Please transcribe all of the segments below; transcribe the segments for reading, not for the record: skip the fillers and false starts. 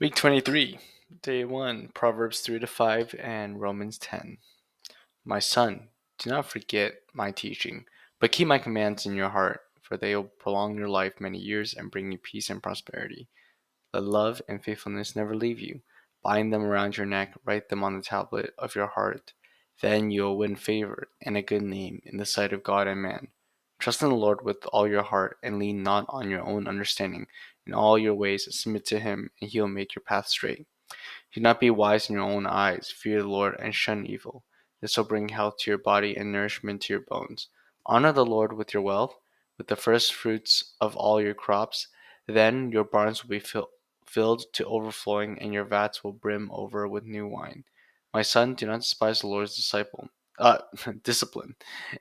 Week 23, Day 1, Proverbs 3 to 5 and Romans 10. My son, do not forget my teaching, but keep my commands in your heart, for they will prolong your life many years and bring you peace and prosperity. Let love and faithfulness never leave you. Bind them around your neck, write them on the tablet of your heart. Then you will win favor and a good name in the sight of God and man. Trust in the Lord with all your heart and lean not on your own understanding. In all your ways submit to him, and he will make your path straight. Do not be wise in your own eyes. Fear the Lord and shun evil. This will bring health to your body and nourishment to your bones. Honor the Lord with your wealth, with the first fruits of all your crops. Then your barns will be filled to overflowing, and your vats will brim over with new wine. My son, do not despise the Lord's uh, discipline,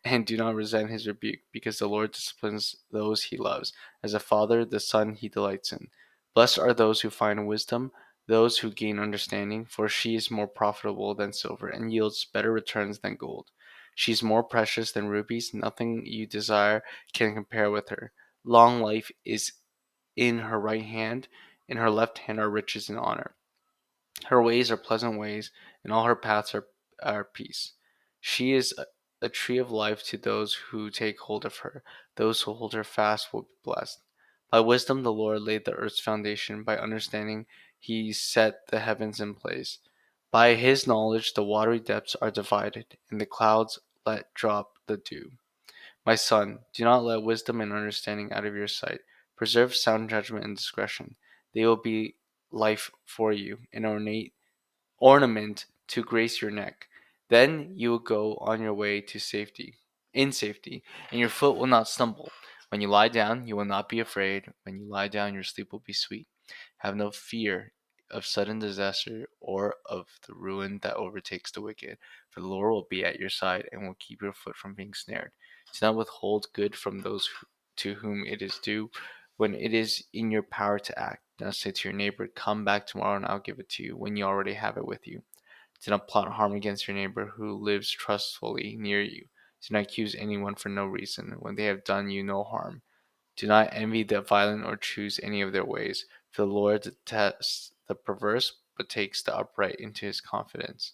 and do not resent his rebuke, because the Lord disciplines those he loves. As a father, the son he delights in. Blessed are those who find wisdom, those who gain understanding, for she is more profitable than silver and yields better returns than gold. She is more precious than rubies, nothing you desire can compare with her. Long life is in her right hand, in her left hand are riches and honor. Her ways are pleasant ways, and all her paths are peace. She is a tree of life to those who take hold of her. Those who hold her fast will be blessed. By wisdom the Lord laid the earth's foundation. By understanding he set the heavens in place. By his knowledge the watery depths are divided, and the clouds let drop the dew. My son, do not let wisdom and understanding out of your sight. Preserve sound judgment and discretion. They will be life for you, an ornament to grace your neck. Then you will go on your way to safety, and your foot will not stumble. When you lie down, you will not be afraid. When you lie down, your sleep will be sweet. Have no fear of sudden disaster or of the ruin that overtakes the wicked, for the Lord will be at your side and will keep your foot from being snared. Do not withhold good from those to whom it is due when it is in your power to act. Do not say to your neighbor, "Come back tomorrow and I'll give it to you," when you already have it with you. Do not plot harm against your neighbor who lives trustfully near you. Do not accuse anyone for no reason when they have done you no harm. Do not envy the violent or choose any of their ways, for the Lord detests the perverse, but takes the upright into his confidence.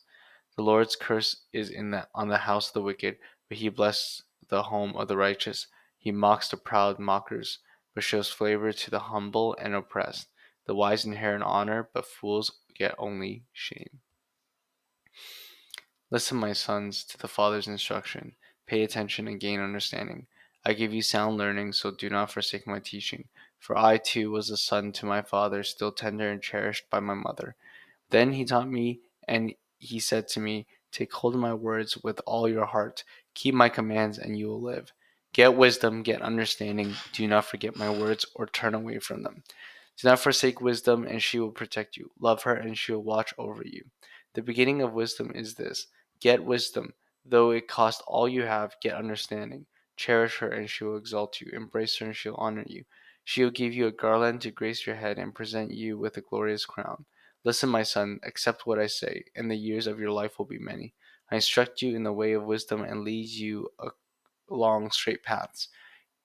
The Lord's curse is on the house of the wicked, but he blesses the home of the righteous. He mocks the proud mockers, but shows favor to the humble and oppressed. The wise inherit honor, but fools get only shame. Listen, my sons, to the Father's instruction. Pay attention and gain understanding. I give you sound learning, so do not forsake my teaching. For I too was a son to my father, still tender and cherished by my mother. Then he taught me, and he said to me, "Take hold of my words with all your heart. Keep my commands, and you will live. Get wisdom, get understanding. Do not forget my words or turn away from them. Do not forsake wisdom, and she will protect you. Love her, and she will watch over you. The beginning of wisdom is this: get wisdom, though it cost all you have, get understanding. Cherish her, and she will exalt you. Embrace her, and she will honor you. She will give you a garland to grace your head and present you with a glorious crown. Listen, my son, accept what I say, and the years of your life will be many. I instruct you in the way of wisdom and lead you along straight paths.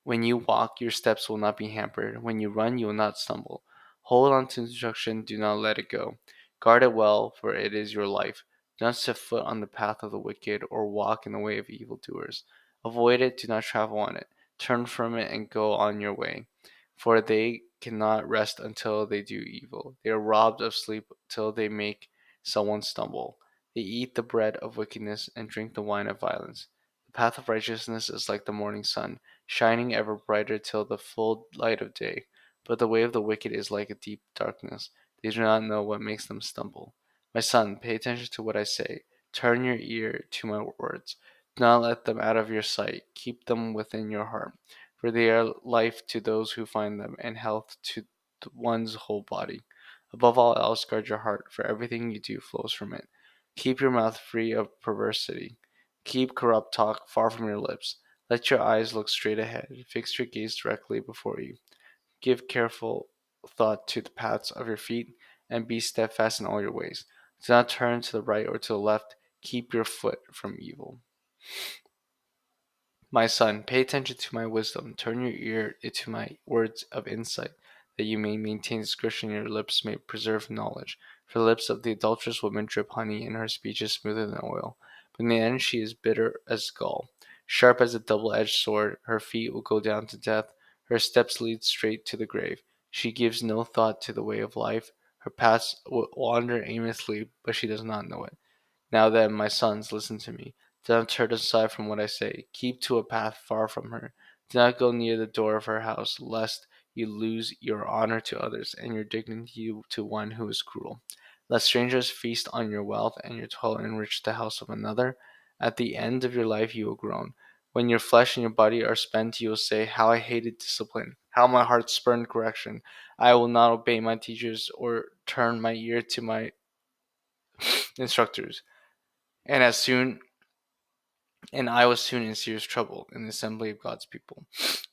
When you walk, your steps will not be hampered. When you run, you will not stumble. Hold on to instruction, do not let it go. Guard it well, for it is your life. Do not set foot on the path of the wicked, or walk in the way of evildoers. Avoid it, do not travel on it. Turn from it and go on your way. For they cannot rest until they do evil. They are robbed of sleep till they make someone stumble. They eat the bread of wickedness and drink the wine of violence. The path of righteousness is like the morning sun, shining ever brighter till the full light of day. But the way of the wicked is like a deep darkness. They do not know what makes them stumble. My son, pay attention to what I say. Turn your ear to my words. Do not let them out of your sight. Keep them within your heart, for they are life to those who find them, and health to one's whole body. Above all else, guard your heart, for everything you do flows from it. Keep your mouth free of perversity. Keep corrupt talk far from your lips. Let your eyes look straight ahead. Fix your gaze directly before you. Give careful thought to the paths of your feet, and be steadfast in all your ways. Do not turn to the right or to the left. Keep your foot from evil. My son, pay attention to my wisdom. Turn your ear to my words of insight. that you may maintain discretion, and your lips may preserve knowledge. For the lips of the adulterous woman drip honey, and her speech is smoother than oil. But in the end she is bitter as gall. Sharp as a double-edged sword, her feet will go down to death. Her steps lead straight to the grave. She gives no thought to the way of life. Her paths wander aimlessly, but she does not know it. Now then, my sons, listen to me. Do not turn aside from what I say. Keep to a path far from her. Do not go near the door of her house, lest you lose your honor to others, and your dignity to one who is cruel. Let strangers feast on your wealth, and your toil enrich the house of another. At the end of your life you will groan. When your flesh and your body are spent, you will say, How I hated discipline! How my heart spurned correction! I will not obey my teachers, or turn my ear to my instructors. And as soon and I was soon in serious trouble in the assembly of God's people.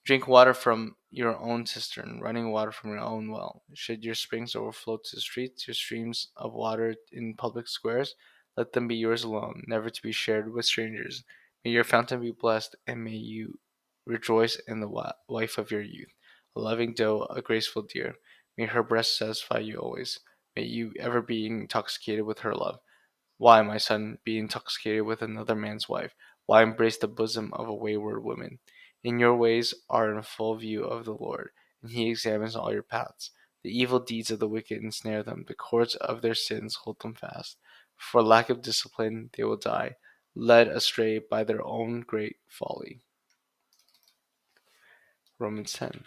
Drink water from your own cistern, running water from your own well. Should your springs overflow to the streets, your streams of water in public squares, let them be yours alone, never to be shared with strangers. May your fountain be blessed, and may you rejoice in the wife of your youth, a loving doe, a graceful deer. May her breast satisfy you always. May you ever be intoxicated with her love. Why, my son, be intoxicated with another man's wife? Why embrace the bosom of a wayward woman? In your ways are in full view of the Lord, and he examines all your paths. The evil deeds of the wicked ensnare them, the cords of their sins hold them fast. For lack of discipline they will die, led astray by their own great folly. Romans 10.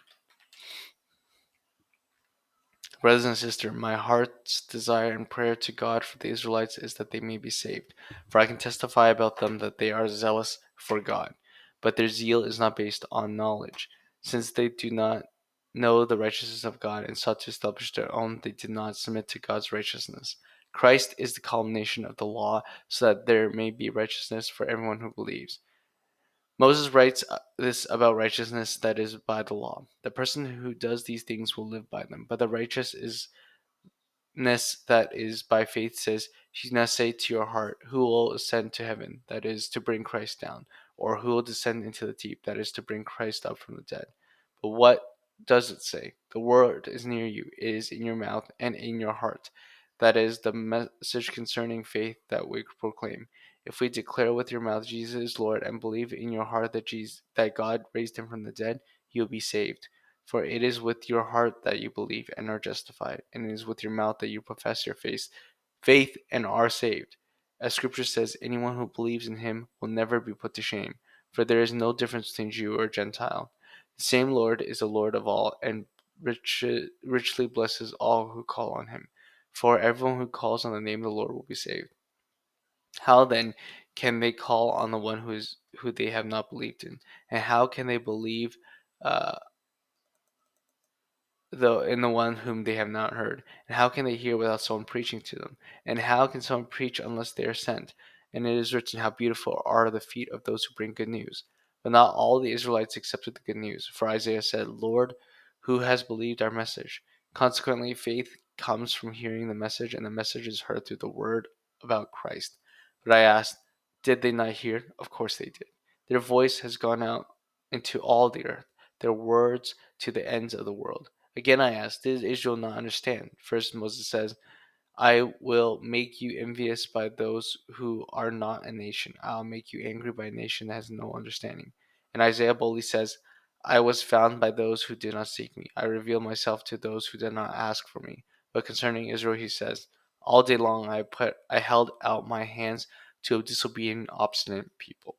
Brothers and sisters, my heart's desire and prayer to God for the Israelites is that they may be saved. For I can testify about them that they are zealous for God, but their zeal is not based on knowledge. Since they do not know the righteousness of God and sought to establish their own, they did not submit to God's righteousness. Christ is the culmination of the law, so that there may be righteousness for everyone who believes. Moses writes this about righteousness that is by the law. The person who does these things will live by them, but the righteous is that is by faith says, "You now say to your heart, Who will ascend to heaven?" That is, to bring Christ down. Or who will descend into the deep? That is, to bring Christ up from the dead. But what does it say? The word is near you, it is in your mouth and in your heart. That is the message concerning faith that we proclaim. If we declare with your mouth Jesus is Lord and believe in your heart that God raised him from the dead, you will be saved. For it is with your heart that you believe and are justified, and it is with your mouth that you profess your faith and are saved. As Scripture says, anyone who believes in him will never be put to shame, for there is no difference between Jew or Gentile. The same Lord is the Lord of all, and richly blesses all who call on him. For everyone who calls on the name of the Lord will be saved. How then can they call on the one who they have not believed in? And how can they believe uh, though in the one whom they have not heard? And how can they hear without someone preaching to them? And how can someone preach unless they are sent? And it is written, How beautiful are the feet of those who bring good news. But not all the Israelites accepted the good news. For Isaiah said, Lord, who has believed our message? Consequently, faith comes from hearing the message, and the message is heard through the word about Christ. But I asked, did they not hear? Of course they did. Their voice has gone out into all the earth, their words to the ends of the world. Again I ask, did Israel not understand? First Moses says, I will make you envious by those who are not a nation. I'll make you angry by a nation that has no understanding. And Isaiah boldly says, I was found by those who did not seek me. I revealed myself to those who did not ask for me. But concerning Israel he says, All day long I held out my hands to a disobedient, obstinate people.